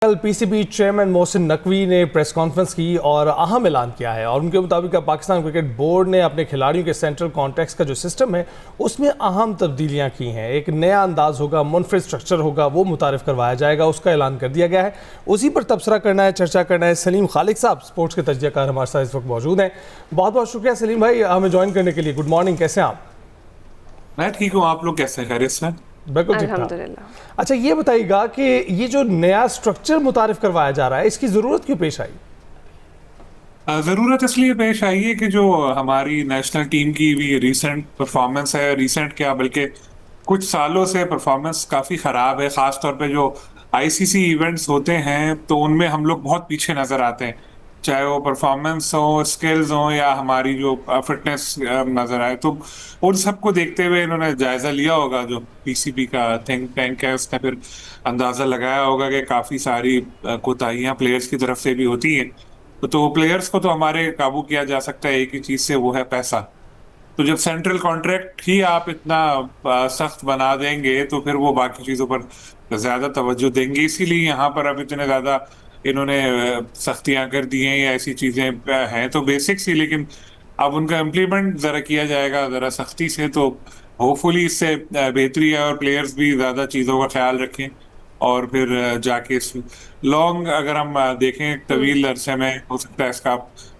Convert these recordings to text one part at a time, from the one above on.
कल PCB chairman Mohsin Naqvi ने press conference की और अहम ऐलान किया है और उनके मुताबिक अब पाकिस्तान क्रिकेट बोर्ड ने अपने खिलाड़ियों के सेंट्रल कॉन्ट्रैक्ट्स का जो सिस्टम है उसमें अहम तब्दीलियां की हैं। एक नया अंदाज होगा, मुनफरिद स्ट्रक्चर होगा, वो मुतारिफ करवाया जाएगा, उसका ऐलान कर दिया गया है। उसी पर तबसरा करना है, चर्चा करना है। सलीम खालिक साहब स्पोर्ट्स के तजज़ियाकार हमारे साथ इस वक्त मौजूद हैं। बहुत बहुत शुक्रिया सलीम भाई हमें ज्वाइन करने के लिए। गुड मॉर्निंग, कैसे हैं आप? मैं ठीक हूँ, आप लोग कैसे हैं? खैरियत से? बिल्कुल ठीक ठाक। अच्छा ये बताइएगा कि ये जो नया स्ट्रक्चर मुतारिफ करवाया जा रहा है इसकी ज़रूरत क्यों पेश आई? ज़रूरत इसलिए पेश आई है कि जो हमारी नेशनल टीम की भी रीसेंट परफॉर्मेंस है, रीसेंट क्या बल्कि कुछ सालों से परफॉर्मेंस काफ़ी ख़राब है। ख़ास तौर पे जो आईसीसी इवेंट्स होते हैं तो उनमें हम लोग बहुत पीछे नज़र आते हैं, चाहे वो परफॉर्मेंस हो, स्किल्स हो या हमारी जो फिटनेस नज़र आए। तो उन सबको देखते हुए इन्होंने जायज़ा लिया होगा, जो पीसीबी का थिंक टैंक है उसने फिर अंदाज़ा लगाया होगा कि काफ़ी सारी कोताहियां प्लेयर्स की तरफ से भी होती हैं। तो प्लेयर्स को तो हमारे काबू किया जा सकता है एक ही चीज से, वो है पैसा। तो जब सेंट्रल कॉन्ट्रैक्ट ही आप इतना सख्त बना देंगे तो फिर वो बाकी चीजों पर ज्यादा तवज्जो देंगे। इसीलिए यहाँ पर अब इतने ज्यादा इन्होंने सख्तियां कर दी हैं या ऐसी चीजें हैं तो बेसिक्स ही, लेकिन अब उनका इम्प्लीमेंट जरा किया जाएगा जरा सख्ती से, तो होपफुली इससे बेहतरी है और प्लेयर्स भी ज्यादा चीजों का ख्याल रखें। और फिर जाके लॉन्ग अगर हम देखें तवील अरसे में हो सकता है इसका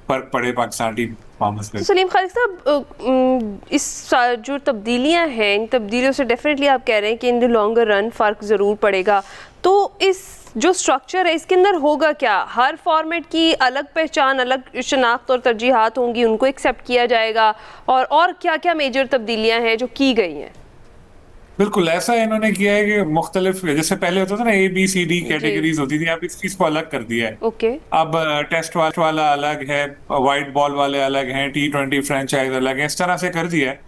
फर्क पड़े पाकिस्तान टीम परफॉर्मेंस में। तो सलीम खालिक साहब, इस जो तब्दीलियां हैं, इन तब्दीलियों से डेफिनेटली आप कह रहे हैं कि इन द लॉन्गर रन फ़र्क ज़रूर पड़ेगा। तो इस जो स्ट्रक्चर है इसके अंदर होगा क्या? हर फॉर्मेट की अलग पहचान, अलग शनाख्त और तरजीहात होंगी, उनको एक्सेप्ट किया जाएगा? और क्या क्या मेजर तब्दीलियां हैं जो की गई हैं? बिल्कुल ऐसा इन्होंने किया है कि मुख्तलिफ, जैसे पहले होता था ना ABCD कैटेगरीज होती थी, अब इस चीज को अलग कर दिया है। ओके। अब टेस्ट वाला अलग है, वाइट बॉल वाले अलग हैं, T20 फ्रेंचाइज अलग है, इस तरह से कर दिया है।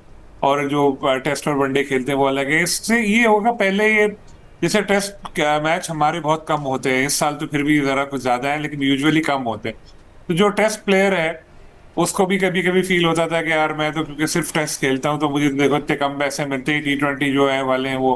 और जो टेस्ट और वनडे खेलते हैं वो अलग है। इससे ये होगा, पहले ये जैसे टेस्ट मैच हमारे बहुत कम होते हैं, इस साल तो फिर भी जरा कुछ ज्यादा है लेकिन यूजुअली कम होते हैं। तो जो टेस्ट प्लेयर है उसको भी कभी कभी फील होता था कि यार मैं तो क्योंकि सिर्फ टेस्ट खेलता हूँ तो मुझे देखो इतने कम पैसे मिलते हैं, T20 जो है वाले हैं वो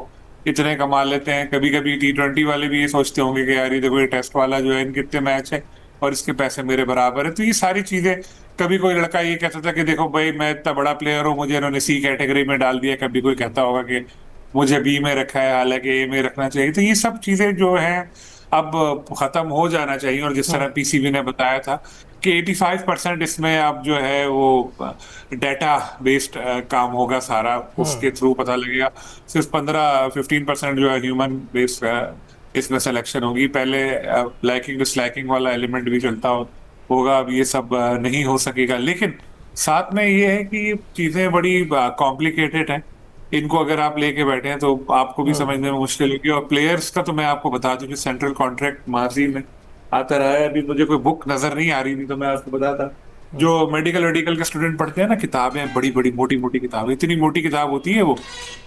इतने कमा लेते हैं। कभी कभी T20 वाले भी ये सोचते होंगे कि यार ये देखो ये टेस्ट वाला जो है इनके इतने मैच है और इसके पैसे मेरे बराबर है। तो ये सारी चीजें, कभी कोई लड़का ये कहता था कि देखो भाई मैं इतना बड़ा प्लेयर हूँ, मुझे इन्होंने C कैटेगरी में डाल दिया। कभी कोई कहता होगा कि मुझे B में रखा है, हालांकि A में रखना चाहिए। तो ये सब चीजें जो है अब खत्म हो जाना चाहिए। और जिस तरह पीसीबी ने बताया था कि 85% इसमें अब जो है वो डेटा बेस्ड काम होगा सारा, उसके थ्रू पता लगेगा। सिर्फ 15-15% जो है ह्यूमन बेस्ड इसमें सिलेक्शन होगी। पहले लाइकिंग डिसलाइकिंग वाला एलिमेंट भी चलता होगा, अब ये सब नहीं हो सकेगा। लेकिन साथ में ये है कि ये चीजें बड़ी कॉम्प्लिकेटेड हैं, इनको अगर आप लेके बैठे हैं तो आपको भी समझने में मुश्किल होगी। और प्लेयर्स का तो मैं आपको बता दूं कि सेंट्रल कॉन्ट्रैक्ट माजी में आता रहा है। अभी मुझे कोई बुक नजर नहीं आ रही थी तो मैं आपको बताता, जो मेडिकल के स्टूडेंट पढ़ते हैं ना, किताबें बड़ी बड़ी मोटी मोटी किताबें, इतनी मोटी किताब होती है वो,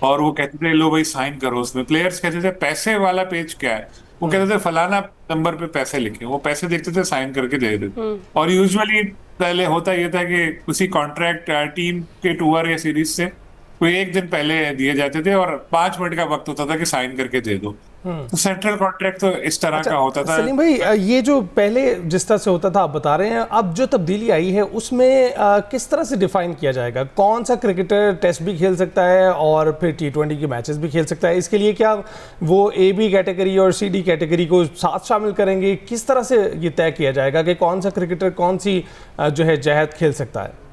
और वो कहते थे लो भाई साइन करो उसमें। प्लेयर्स कहते थे पैसे वाला पेज क्या है, वो कहते थे फलाना नंबर पे पैसे लिखे, वो पैसे देखते थे साइन करके दे देते। और यूजुअली पहले होता यह था कि उसी कॉन्ट्रैक्ट टीम के टूर या सीरीज से कोई एक दिन पहले दिए जाते थे और 5 मिनट का वक्त होता था कि साइन करके दे दो। तो सेंट्रल कॉन्ट्रैक्ट तो इस तरह का होता था। सलीम भाई, ये जो पहले जिस तरह से होता था आप बता रहे हैं, अब जो तब्दीली आई है उसमें किस तरह से डिफाइन किया जाएगा? कौन सा क्रिकेटर टेस्ट भी खेल सकता है और फिर T20 के मैचेस भी खेल सकता है? इसके लिए क्या वो AB कैटेगरी और CD कैटेगरी को साथ शामिल करेंगे? किस तरह से ये तय किया जाएगा कि कौन सा क्रिकेटर कौन सी जो है जहत खेल सकता है?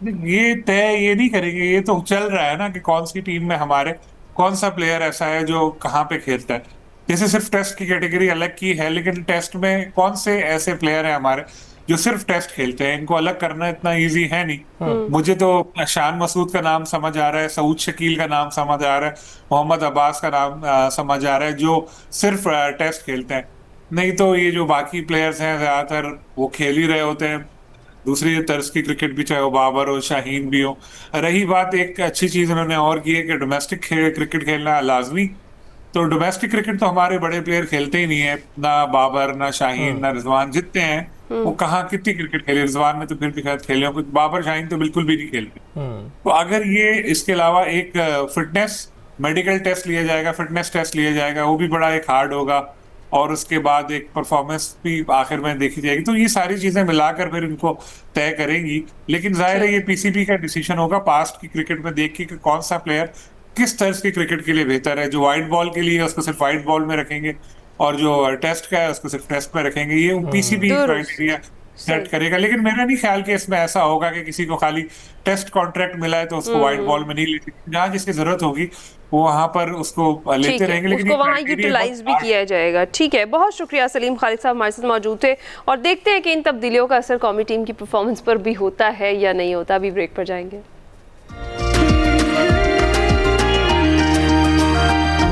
ये तय ये नहीं करेंगे, ये तो चल रहा है ना कि कौन सी टीम में हमारे कौन सा प्लेयर ऐसा है जो कहाँ पे खेलता है। जैसे सिर्फ टेस्ट की कैटेगरी अलग की है, लेकिन टेस्ट में कौन से ऐसे प्लेयर हैं हमारे जो सिर्फ टेस्ट खेलते हैं, इनको अलग करना इतना इजी है नहीं। मुझे तो शान मसूद का नाम समझ आ रहा है, सऊद शकील का नाम समझ आ रहा है, मोहम्मद अब्बास का नाम समझ आ रहा है जो सिर्फ टेस्ट खेलते हैं। नहीं तो ये जो बाकी प्लेयर्स हैं ज्यादातर वो खेल ही रहे होते हैं दूसरी तर्ज की क्रिकेट भी, चाहे वो बाबर हो, शाहीन भी हो। रही बात, एक अच्छी चीज उन्होंने और की है कि डोमेस्टिक क्रिकेट खेलना लाजमी। तो डोमेस्टिक क्रिकेट तो हमारे बड़े प्लेयर खेलते ही नहीं है, ना बाबर ना शाहीन ना रिजवान, जितने हैं वो कहाँ कितनी क्रिकेट खेले। रिजवान ने तो फिर भी शायद खेले हो कुछ, बाबर शाहीन तो बिल्कुल भी नहीं खेलते। तो अगर ये इसके अलावा एक फिटनेस मेडिकल टेस्ट लिया जाएगा, फिटनेस टेस्ट लिया जाएगा, वो भी बड़ा एक हार्ड होगा। और उसके बाद एक परफॉर्मेंस भी आखिर में देखी जाएगी। तो ये सारी चीजें मिलाकर फिर इनको तय करेंगी। लेकिन जाहिर है ये पीसीबी का डिसीजन होगा पास्ट की क्रिकेट में देख के कि कौन सा प्लेयर किस तर्ज की क्रिकेट के लिए बेहतर है। जो वाइट बॉल के लिए है उसको सिर्फ वाइट बॉल में रखेंगे और जो टेस्ट का है उसको सिर्फ टेस्ट में रखेंगे। ये पीसीबी क्राइटेरिया सेट करेगा। लेकिन मेरा नहीं ख्याल कि इसमें ऐसा होगा कि किसी को खाली टेस्ट कॉन्ट्रैक्ट मिला है तो उसको व्हाइट बॉल में नहीं लेते। जहां जिसकी जरूरत होगी वो वहां पर उसको लेते रहेंगे। लेकिन उसको वहां यूटिलाइज भी किया जाएगा। ठीक है, बहुत शुक्रिया सलीम खालिद साहब हमारे साथ मौजूद थे और देखते हैं कि इन तब्दीलियों का असर कौमी टीम की परफॉर्मेंस पर भी होता है या नहीं होता। अभी ब्रेक पर जाएंगे।